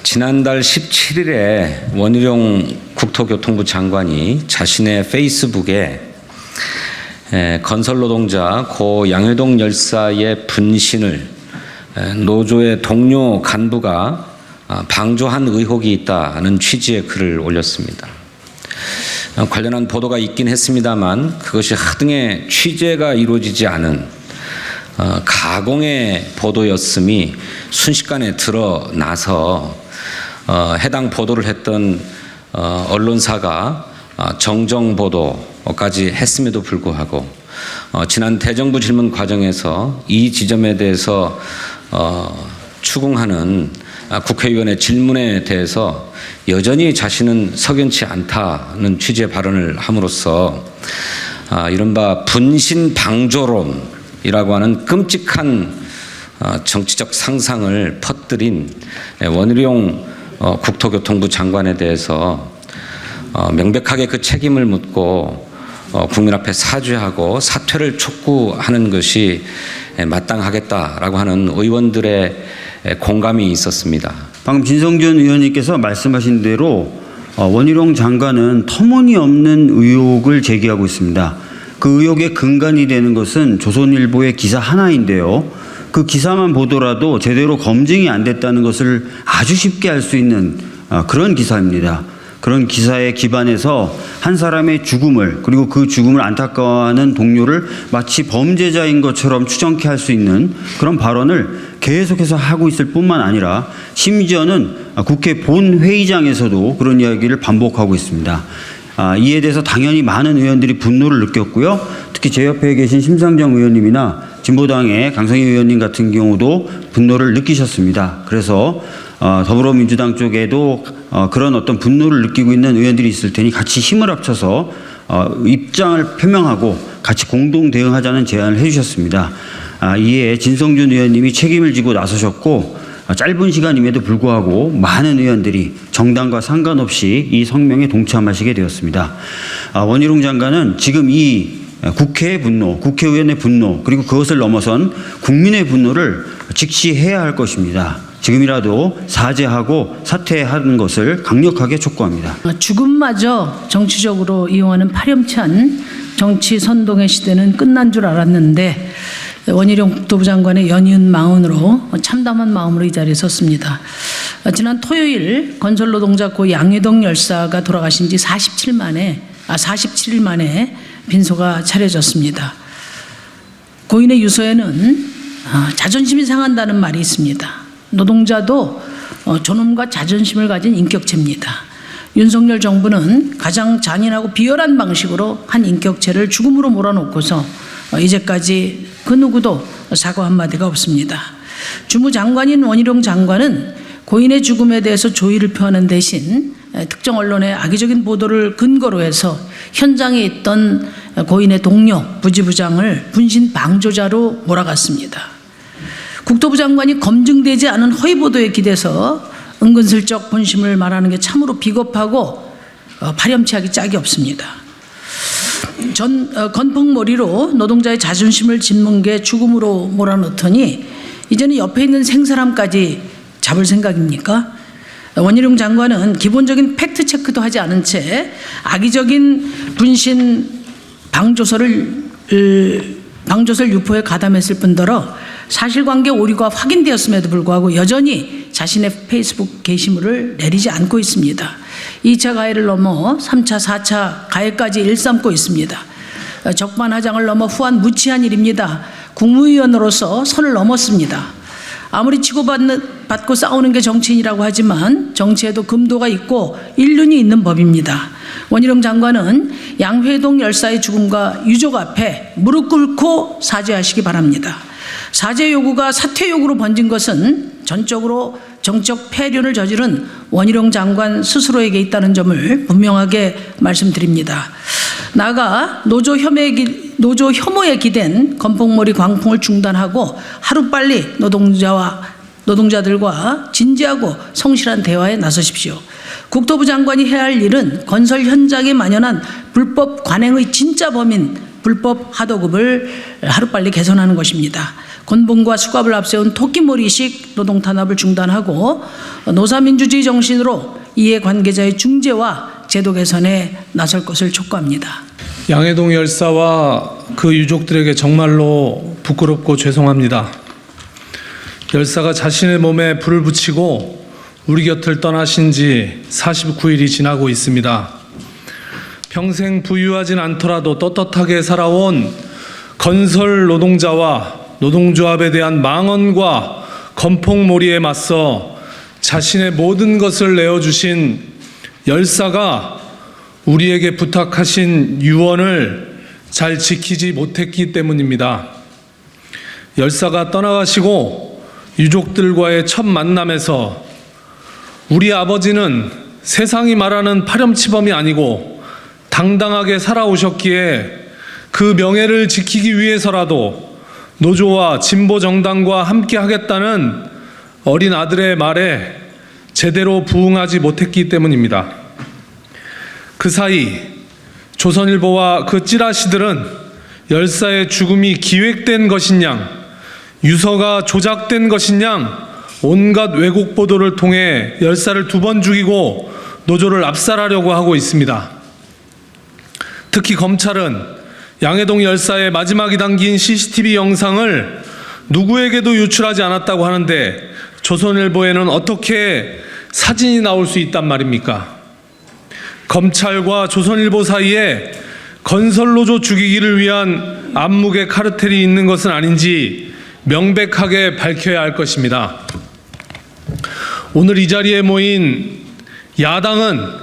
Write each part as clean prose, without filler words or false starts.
지난달 17일에 원희룡 국토교통부 장관이 자신의 페이스북에 건설노동자 고 양회동 열사의 분신을 노조의 동료 간부가 방조한 의혹이 있다는 취지의 글을 올렸습니다. 관련한 보도가 있긴 했습니다만 그것이 하등의 취재가 이루어지지 않은 가공의 보도였음이 순식간에 드러나서 해당 보도를 했던 언론사가 정정 보도까지 했음에도 불구하고 지난 대정부 질문 과정에서 이 지점에 대해서 추궁하는 국회의원의 질문에 대해서 여전히 자신은 석연치 않다는 취지의 발언을 함으로써 이른바 분신 방조론이라고 하는 끔찍한 정치적 상상을 퍼뜨린 원희룡 국토교통부 장관에 대해서 명백하게 그 책임을 묻고 국민 앞에 사죄하고 사퇴를 촉구하는 것이 마땅하겠다라고 하는 의원들의 공감이 있었습니다. 방금 진성준 의원님께서 말씀하신 대로 원희룡 장관은 터무니없는 의혹을 제기하고 있습니다. 그 의혹의 근간이 되는 것은 조선일보의 기사 하나인데요. 그 기사만 보더라도 제대로 검증이 안 됐다는 것을 아주 쉽게 알 수 있는 그런 기사입니다. 그런 기사에 기반해서 한 사람의 죽음을, 그리고 그 죽음을 안타까워하는 동료를 마치 범죄자인 것처럼 추정케 할 수 있는 그런 발언을 계속해서 하고 있을 뿐만 아니라 심지어는 국회 본회의장에서도 그런 이야기를 반복하고 있습니다. 이에 대해서 당연히 많은 의원들이 분노를 느꼈고요. 특히 제 옆에 계신 심상정 의원님이나 진보당의 강성희 의원님 같은 경우도 분노를 느끼셨습니다. 그래서 더불어민주당 쪽에도 그런 어떤 분노를 느끼고 있는 의원들이 있을 테니 같이 힘을 합쳐서 입장을 표명하고 같이 공동 대응하자는 제안을 해주셨습니다. 이에 진성준 의원님이 책임을 지고 나서셨고 짧은 시간임에도 불구하고 많은 의원들이 정당과 상관없이 이 성명에 동참하시게 되었습니다. 원희룡 장관은 지금 이 국회의 분노, 국회의원의 분노, 그리고 그것을 넘어선 국민의 분노를 직시해야 할 것입니다. 지금이라도 사죄하고 사퇴하는 것을 강력하게 촉구합니다. 죽음마저 정치적으로 이용하는 파렴치한 정치 선동의 시대는 끝난 줄 알았는데 원희룡 국토부 장관의 연이은 마음으로 참담한 마음으로 이 자리에 섰습니다. 지난 토요일 건설노동자 고 양회동 열사가 돌아가신 지 47일 만에 빈소가 차려졌습니다. 고인의 유서에는 자존심이 상한다는 말이 있습니다. 노동자도 존엄과 자존심을 가진 인격체입니다. 윤석열 정부는 가장 잔인하고 비열한 방식으로 한 인격체를 죽음으로 몰아놓고서 이제까지 그 누구도 사과 한마디가 없습니다. 주무장관인 원희룡 장관은 고인의 죽음에 대해서 조의를 표하는 대신 특정 언론의 악의적인 보도를 근거로 해서 현장에 있던 고인의 동료 부지부장을 분신 방조자로 몰아갔습니다. 국토부 장관이 검증되지 않은 허위 보도에 기대서 은근슬쩍 본심을 말하는 게 참으로 비겁하고 파렴치하기 짝이 없습니다. 건폭머리로 노동자의 자존심을 짚는 게 죽음으로 몰아넣더니 이제는 옆에 있는 생사람까지 잡을 생각입니까? 원희룡 장관은 기본적인 팩트체크도 하지 않은 채 악의적인 분신 방조설 유포에 가담했을 뿐더러 사실관계 오류가 확인되었음에도 불구하고 여전히 자신의 페이스북 게시물을 내리지 않고 있습니다. 2차 가해를 넘어 3차, 4차 가해까지 일삼고 있습니다. 적반하장을 넘어 후한 무치한 일입니다. 국무위원으로서 선을 넘었습니다. 아무리 치고받고 싸우는 게 정치인이라고 하지만 정치에도 금도가 있고 인륜이 있는 법입니다. 원희룡 장관은 양회동 열사의 죽음과 유족 앞에 무릎 꿇고 사죄하시기 바랍니다. 사죄 요구가 사퇴 요구로 번진 것은 전적으로 정적 폐륜을 저지른 원희룡 장관 스스로에게 있다는 점을 분명하게 말씀드립니다. 나아가 노조 혐오에 기댄 건폭머리 광풍을 중단하고 하루빨리 노동자들과 진지하고 성실한 대화에 나서십시오. 국토부 장관이 해야 할 일은 건설 현장에 만연한 불법 관행의 진짜 범인 불법 하도급을 하루빨리 개선하는 것입니다. 곤봉과 수갑을 앞세운 토끼머리식 노동 탄압을 중단하고 노사민주주의 정신으로 이해관계자의 중재와 제도 개선에 나설 것을 촉구합니다. 양해동 열사와 그 유족들에게 정말로 부끄럽고 죄송합니다. 열사가 자신의 몸에 불을 붙이고 우리 곁을 떠나신 지 49일이 지나고 있습니다. 평생 부유하진 않더라도 떳떳하게 살아온 건설 노동자와 노동조합에 대한 망언과 건폭몰이에 맞서 자신의 모든 것을 내어주신 열사가 우리에게 부탁하신 유언을 잘 지키지 못했기 때문입니다. 열사가 떠나가시고 유족들과의 첫 만남에서 우리 아버지는 세상이 말하는 파렴치범이 아니고 당당하게 살아오셨기에 그 명예를 지키기 위해서라도 노조와 진보 정당과 함께 하겠다는 어린 아들의 말에 제대로 부응하지 못했기 때문입니다. 그 사이 조선일보와 그 찌라시들은 열사의 죽음이 기획된 것인양, 유서가 조작된 것인양 온갖 왜곡 보도를 통해 열사를 2번 죽이고 노조를 압살하려고 하고 있습니다. 특히 검찰은 양해동 열사의 마지막이 담긴 CCTV 영상을 누구에게도 유출하지 않았다고 하는데 조선일보에는 어떻게 사진이 나올 수 있단 말입니까? 검찰과 조선일보 사이에 건설노조 죽이기를 위한 암묵의 카르텔이 있는 것은 아닌지 명백하게 밝혀야 할 것입니다. 오늘 이 자리에 모인 야당은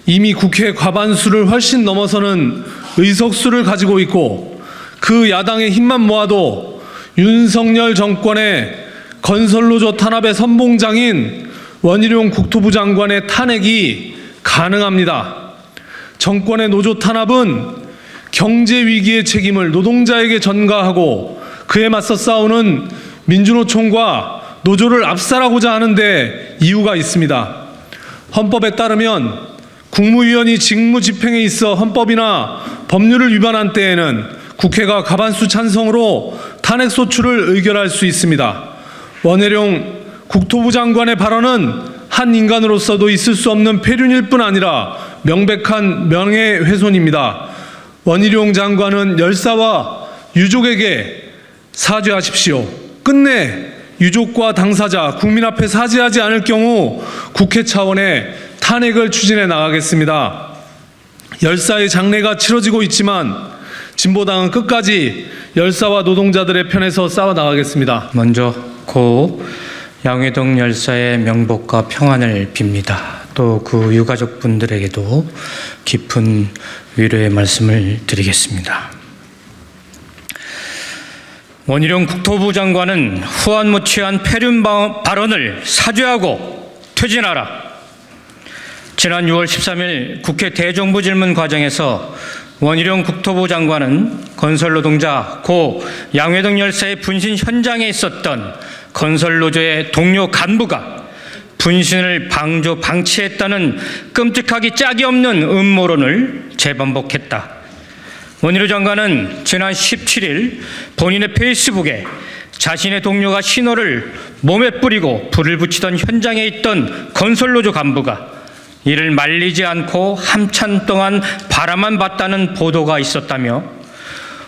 이미 국회 과반수를 훨씬 넘어서는 의석수를 가지고 있고 그 야당의 힘만 모아도 윤석열 정권의 건설노조 탄압의 선봉장인 원희룡 국토부 장관의 탄핵이 가능합니다. 정권의 노조 탄압은 경제 위기의 책임을 노동자에게 전가하고 그에 맞서 싸우는 민주노총과 노조를 압살하고자 하는데 이유가 있습니다. 헌법에 따르면 국무위원이 직무집행에 있어 헌법이나 법률을 위반한 때에는 국회가 과반수 찬성으로 탄핵소추를 의결할 수 있습니다. 원희룡 국토부 장관의 발언은 한 인간으로서도 있을 수 없는 폐륜일 뿐 아니라 명백한 명예훼손입니다. 원희룡 장관은 열사와 유족에게 사죄하십시오. 끝내 유족과 당사자, 국민 앞에 사죄하지 않을 경우 국회 차원의 탄핵을 추진해 나가겠습니다. 열사의 장례가 치러지고 있지만 진보당은 끝까지 열사와 노동자들의 편에서 싸워 나가겠습니다. 먼저 고 양해동 열사의 명복과 평안을 빕니다. 또 그 유가족분들에게도 깊은 위로의 말씀을 드리겠습니다. 원희룡 국토부 장관은 후한무치한 폐륜 발언을 사죄하고 퇴진하라. 지난 6월 13일 국회 대정부질문 과정에서 원희룡 국토부 장관은 건설노동자 고 양해동 열사의 분신 현장에 있었던 건설노조의 동료 간부가 분신을 방치했다는 끔찍하기 짝이 없는 음모론을 재반복했다. 원희룡 장관은 지난 17일 본인의 페이스북에 자신의 동료가 신호를 몸에 뿌리고 불을 붙이던 현장에 있던 건설노조 간부가 이를 말리지 않고 한참 동안 바라만 봤다는 보도가 있었다며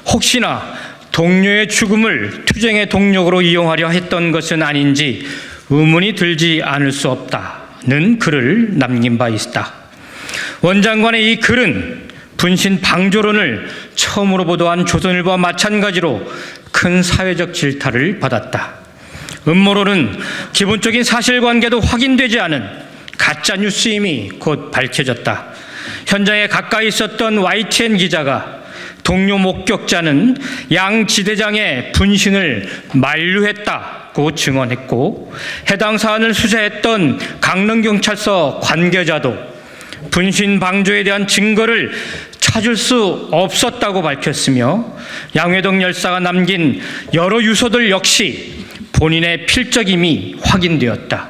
혹시나 동료의 죽음을 투쟁의 동력으로 이용하려 했던 것은 아닌지 의문이 들지 않을 수 없다는 글을 남긴 바 있다. 원 장관의 이 글은 분신 방조론을 처음으로 보도한 조선일보와 마찬가지로 큰 사회적 질타를 받았다. 음모론은 기본적인 사실관계도 확인되지 않은 가짜 뉴스임이 곧 밝혀졌다. 현장에 가까이 있었던 YTN 기자가 동료 목격자는 양 지대장의 분신을 만류했다고 증언했고 해당 사안을 수사했던 강릉경찰서 관계자도 분신 방조에 대한 증거를 찾을 수 없었다고 밝혔으며 양해동 열사가 남긴 여러 유서들 역시 본인의 필적임이 확인되었다.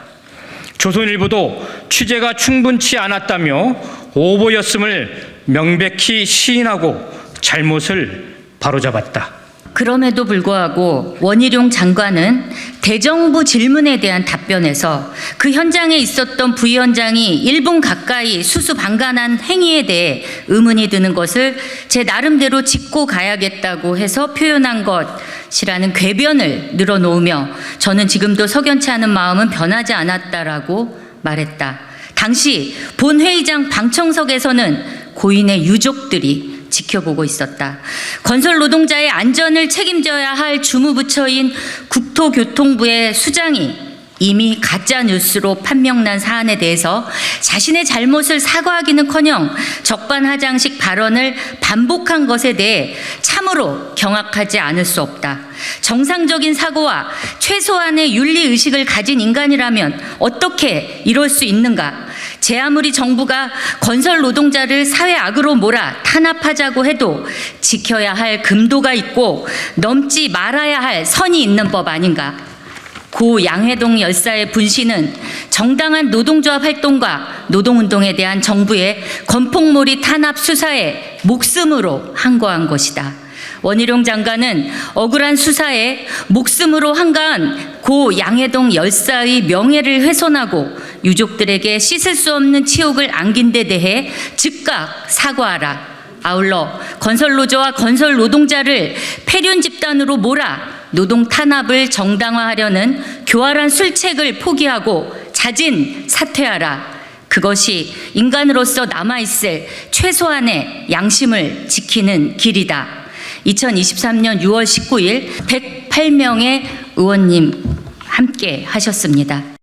조선일보도 취재가 충분치 않았다며 오보였음을 명백히 시인하고 잘못을 바로잡았다. 그럼에도 불구하고 원희룡 장관은 대정부 질문에 대한 답변에서 그 현장에 있었던 부위원장이 1분 가까이 수수방관한 행위에 대해 의문이 드는 것을 제 나름대로 짚고 가야겠다고 해서 표현한 것이라는 궤변을 늘어놓으며 저는 지금도 석연치 않은 마음은 변하지 않았다라고 말했다. 당시 본회의장 방청석에서는 고인의 유족들이 지켜보고 있었다. 건설 노동자의 안전을 책임져야 할 주무부처인 국토교통부의 수장이 이미 가짜뉴스로 판명난 사안에 대해서 자신의 잘못을 사과하기는커녕 적반하장식 발언을 반복한 것에 대해 참으로 경악하지 않을 수 없다. 정상적인 사고와 최소한의 윤리의식을 가진 인간이라면 어떻게 이럴 수 있는가? 제 아무리 정부가 건설 노동자를 사회악으로 몰아 탄압하자고 해도 지켜야 할 금도가 있고 넘지 말아야 할 선이 있는 법 아닌가? 고 양회동 열사의 분신은 정당한 노동조합 활동과 노동운동에 대한 정부의 건폭몰이 탄압 수사에 목숨으로 항거한 것이다. 원희룡 장관은 억울한 수사에 목숨으로 항거한 고 양회동 열사의 명예를 훼손하고 유족들에게 씻을 수 없는 치욕을 안긴 데 대해 즉각 사과하라. 아울러 건설노조와 건설 노동자를 폐륜 집단으로 몰아 노동 탄압을 정당화하려는 교활한 술책을 포기하고 자진 사퇴하라. 그것이 인간으로서 남아있을 최소한의 양심을 지키는 길이다. 2023년 6월 19일 108명의 의원님 함께 하셨습니다.